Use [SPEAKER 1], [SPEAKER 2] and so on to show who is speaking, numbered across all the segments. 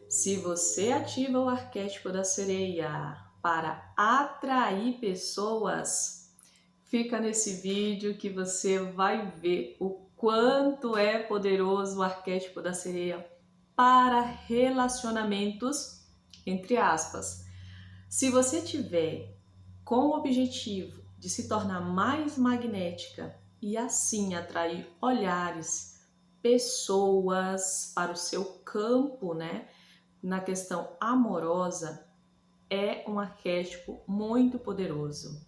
[SPEAKER 1] Se você ativa o arquétipo da sereia para atrair pessoas, fica nesse vídeo que você vai ver o quanto é poderoso o arquétipo da sereia para relacionamentos, entre aspas. Se você tiver com o objetivo de se tornar mais magnética e assim atrair olhares, pessoas para o seu campo, né? Na questão amorosa, é um arquétipo muito poderoso.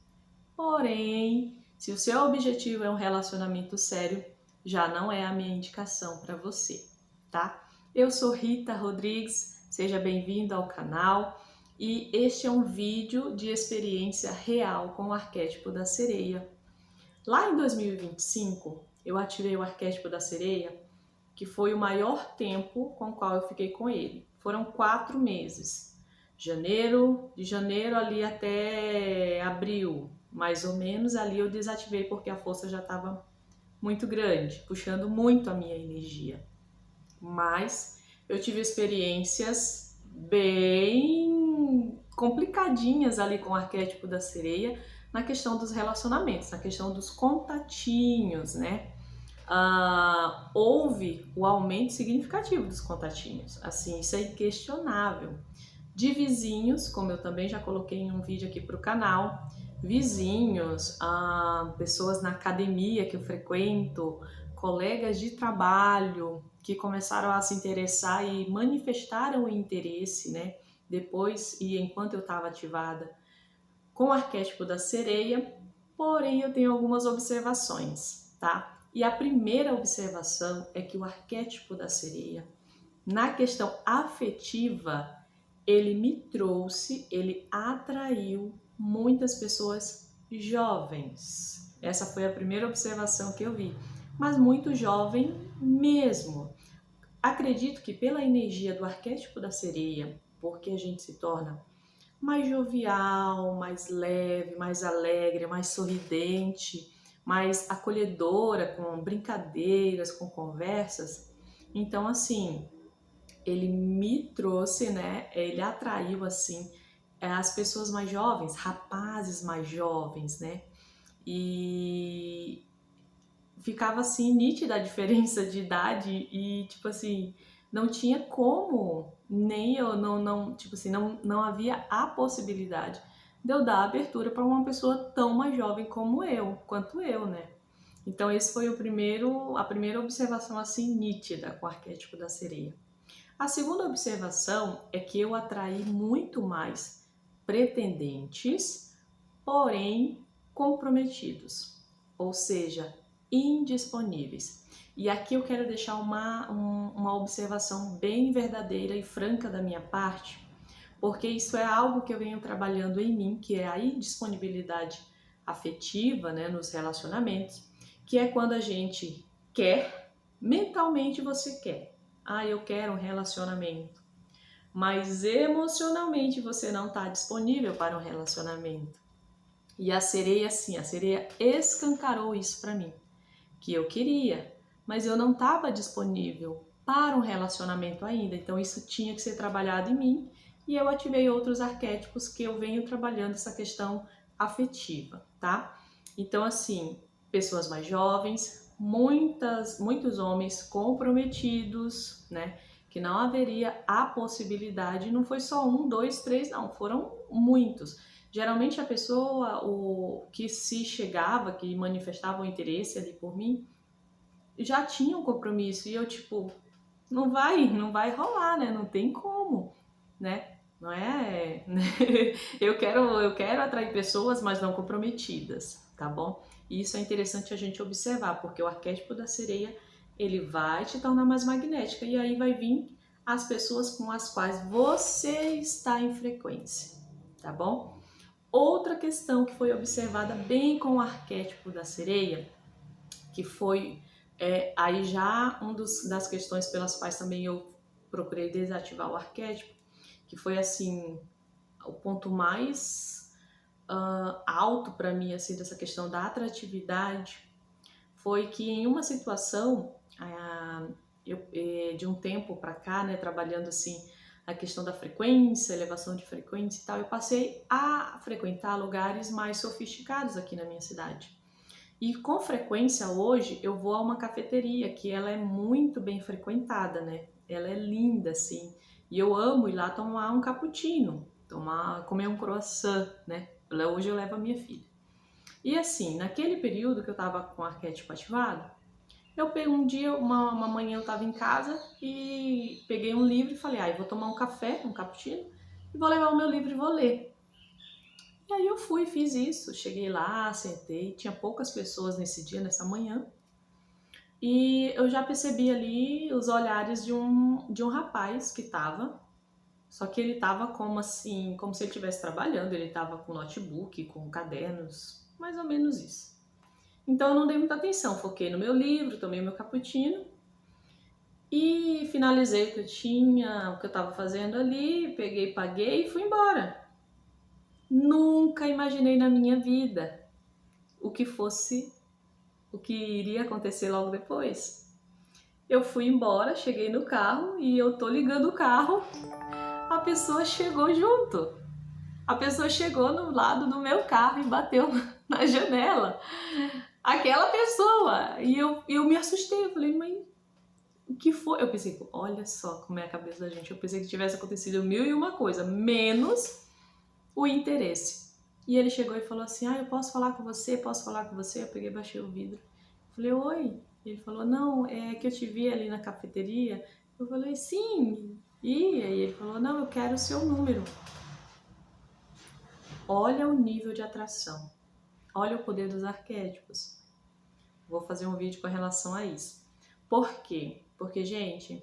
[SPEAKER 1] Porém, se o seu objetivo é um relacionamento sério, já não é a minha indicação para você, tá? Eu sou Rita Rodrigues, seja bem-vindo ao canal e este é um vídeo de experiência real com o arquétipo da sereia. Lá em 2025, eu ativei o arquétipo da sereia, que foi o maior tempo com o qual eu fiquei com ele. Foram 4 meses. De janeiro ali até abril, mais ou menos, ali eu desativei porque a força já estava muito grande, puxando muito a minha energia. Mas eu tive experiências bem complicadinhas ali com o arquétipo da sereia na questão dos relacionamentos, na questão dos contatinhos, né? Houve o aumento significativo dos contatinhos, assim, isso é inquestionável. De vizinhos, como eu também já coloquei em um vídeo aqui para o canal, vizinhos, pessoas na academia que eu frequento, colegas de trabalho que começaram a se interessar e manifestaram o interesse, né? Depois e enquanto eu estava ativada com o arquétipo da sereia, porém eu tenho algumas observações, tá? E a primeira observação é que o arquétipo da sereia, na questão afetiva, ele me trouxe, ele atraiu muitas pessoas jovens. Essa foi a primeira observação que eu vi, mas muito jovem mesmo. Acredito que pela energia do arquétipo da sereia, porque a gente se torna mais jovial, mais leve, mais alegre, mais sorridente, mais acolhedora, com brincadeiras, com conversas. Então, assim, ele me trouxe, né? Ele atraiu, assim, as pessoas mais jovens, rapazes mais jovens, né? E ficava assim nítida a diferença de idade e tipo assim não tinha como nem eu não tipo assim não havia a possibilidade de eu dar abertura para uma pessoa tão mais jovem como eu quanto eu, né? Então esse foi a primeira observação assim nítida com o arquétipo da sereia. A segunda observação é que eu atraí muito mais pretendentes, porém comprometidos, ou seja, indisponíveis. E aqui eu quero deixar uma observação bem verdadeira e franca da minha parte, porque isso é algo que eu venho trabalhando em mim, que é a indisponibilidade afetiva, né, nos relacionamentos, que é quando a gente quer, mentalmente você quer. Eu quero um relacionamento, mas emocionalmente você não está disponível para um relacionamento. E a sereia, sim, a sereia escancarou isso para mim, que eu queria, mas eu não estava disponível para um relacionamento ainda. Então isso tinha que ser trabalhado em mim e eu ativei outros arquétipos que eu venho trabalhando essa questão afetiva, tá? Então assim, pessoas mais jovens, muitos homens comprometidos, né? Que não haveria a possibilidade, não foi só um, dois, três, não, foram muitos. Geralmente a pessoa o que se chegava, que manifestava o interesse ali por mim, já tinha um compromisso e eu tipo, não vai rolar, né? Não tem como, né? Não é, eu quero atrair pessoas, mas não comprometidas, tá bom? E isso é interessante a gente observar, porque o arquétipo da sereia, ele vai te tornar mais magnética e aí vai vir as pessoas com as quais você está em frequência, tá bom? Outra questão que foi observada bem com o arquétipo da sereia, que foi aí já das questões pelas quais também eu procurei desativar o arquétipo, que foi assim o ponto mais alto para mim assim dessa questão da atratividade, foi que em uma situação de um tempo para cá, né, trabalhando assim a questão da frequência, elevação de frequência e tal, eu passei a frequentar lugares mais sofisticados aqui na minha cidade. E com frequência hoje eu vou a uma cafeteria que ela é muito bem frequentada, né? Ela é linda, assim. E eu amo ir lá tomar um cappuccino, comer um croissant, né? Hoje eu levo a minha filha. E assim, naquele período que eu tava com o arquétipo ativado, eu peguei um dia, uma manhã eu tava em casa e peguei um livro e falei, eu vou tomar um café, um cappuccino, e vou levar o meu livro e vou ler. E aí eu fui, fiz isso, cheguei lá, sentei, tinha poucas pessoas nesse dia, nessa manhã, e eu já percebi ali os olhares de um rapaz que tava, só que ele tava como assim, como se ele estivesse trabalhando, ele tava com notebook, com cadernos, mais ou menos isso. Então eu não dei muita atenção, foquei no meu livro, tomei meu cappuccino e finalizei o que eu tinha, o que eu tava fazendo ali, peguei, paguei e fui embora. Nunca imaginei na minha vida o que iria acontecer logo depois. Eu fui embora, cheguei no carro e eu tô ligando o carro, a pessoa chegou junto. A pessoa chegou no lado do meu carro e bateu na janela. Aquela pessoa! E eu me assustei, eu falei, mãe, o que foi? Eu pensei, olha só como é a cabeça da gente. Eu pensei que tivesse acontecido 1001 coisa, menos o interesse. E ele chegou e falou assim, eu posso falar com você? Posso falar com você? Eu peguei e baixei o vidro. Falei, oi. Ele falou, não, é que eu te vi ali na cafeteria. Eu falei, sim. E aí ele falou, não, eu quero o seu número. Olha o nível de atração. Olha o poder dos arquétipos. Vou fazer um vídeo com relação a isso. Por quê? Porque, gente,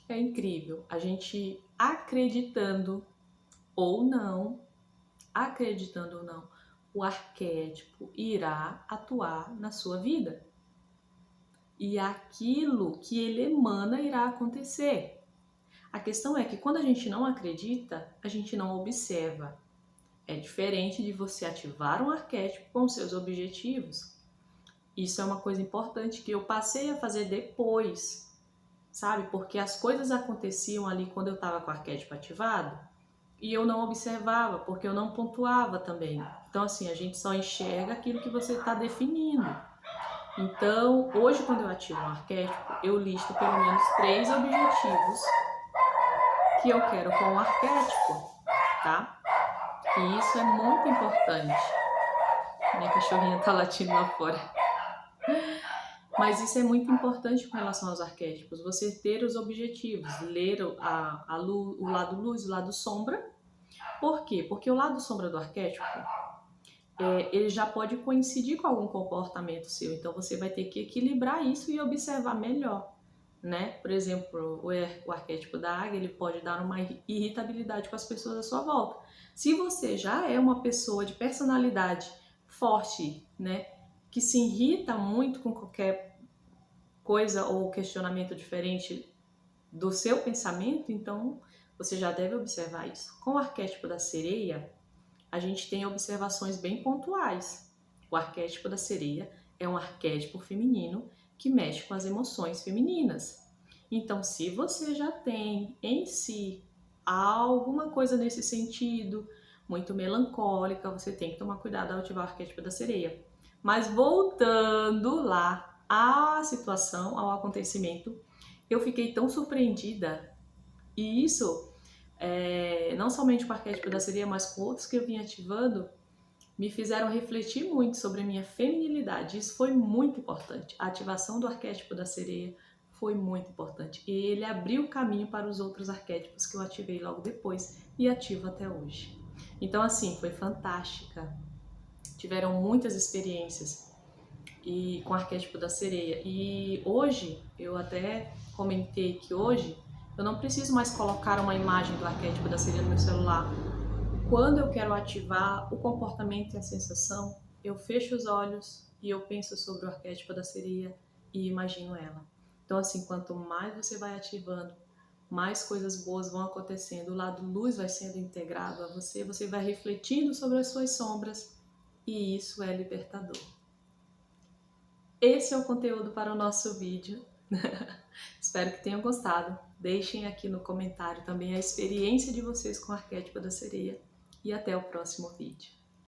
[SPEAKER 1] é incrível. A gente acreditando ou não, o arquétipo irá atuar na sua vida. E aquilo que ele emana irá acontecer. A questão é que quando a gente não acredita, a gente não observa. É diferente de você ativar um arquétipo com seus objetivos. Isso é uma coisa importante que eu passei a fazer depois, sabe? Porque as coisas aconteciam ali quando eu estava com o arquétipo ativado e eu não observava, porque eu não pontuava também. Então, assim, a gente só enxerga aquilo que você está definindo. Então, hoje, quando eu ativo um arquétipo, eu listo pelo menos 3 objetivos que eu quero com o arquétipo, tá? E isso é muito importante. Minha cachorrinha tá latindo lá fora. Mas isso é muito importante com relação aos arquétipos, você ter os objetivos, ler o lado luz, o lado sombra. Por quê? Porque o lado sombra do arquétipo, ele já pode coincidir com algum comportamento seu, então você vai ter que equilibrar isso e observar melhor, né? Por exemplo, o arquétipo da águia, ele pode dar uma irritabilidade com as pessoas à sua volta. Se você já é uma pessoa de personalidade forte, né, que se irrita muito com qualquer coisa ou questionamento diferente do seu pensamento, então você já deve observar isso. Com o arquétipo da sereia, a gente tem observações bem pontuais. O arquétipo da sereia é um arquétipo feminino que mexe com as emoções femininas. Então, se você já tem em si alguma coisa nesse sentido, muito melancólica, você tem que tomar cuidado ao ativar o arquétipo da sereia. Mas voltando lá à situação, ao acontecimento, eu fiquei tão surpreendida. E isso, não somente com o arquétipo da sereia, mas com outros que eu vim ativando, me fizeram refletir muito sobre a minha feminilidade. Isso foi muito importante. A ativação do arquétipo da sereia foi muito importante. E ele abriu o caminho para os outros arquétipos que eu ativei logo depois e ativo até hoje. Então, assim, foi fantástica. Tiveram muitas experiências com o arquétipo da sereia. E hoje, eu até comentei que hoje eu não preciso mais colocar uma imagem do arquétipo da sereia no meu celular. Quando eu quero ativar o comportamento e a sensação, eu fecho os olhos e eu penso sobre o arquétipo da sereia e imagino ela. Então, assim, quanto mais você vai ativando, mais coisas boas vão acontecendo, o lado luz vai sendo integrado a você, você vai refletindo sobre as suas sombras e isso é libertador. Esse é o conteúdo para o nosso vídeo. Espero que tenham gostado. Deixem aqui no comentário também a experiência de vocês com o arquétipo da sereia. E até o próximo vídeo.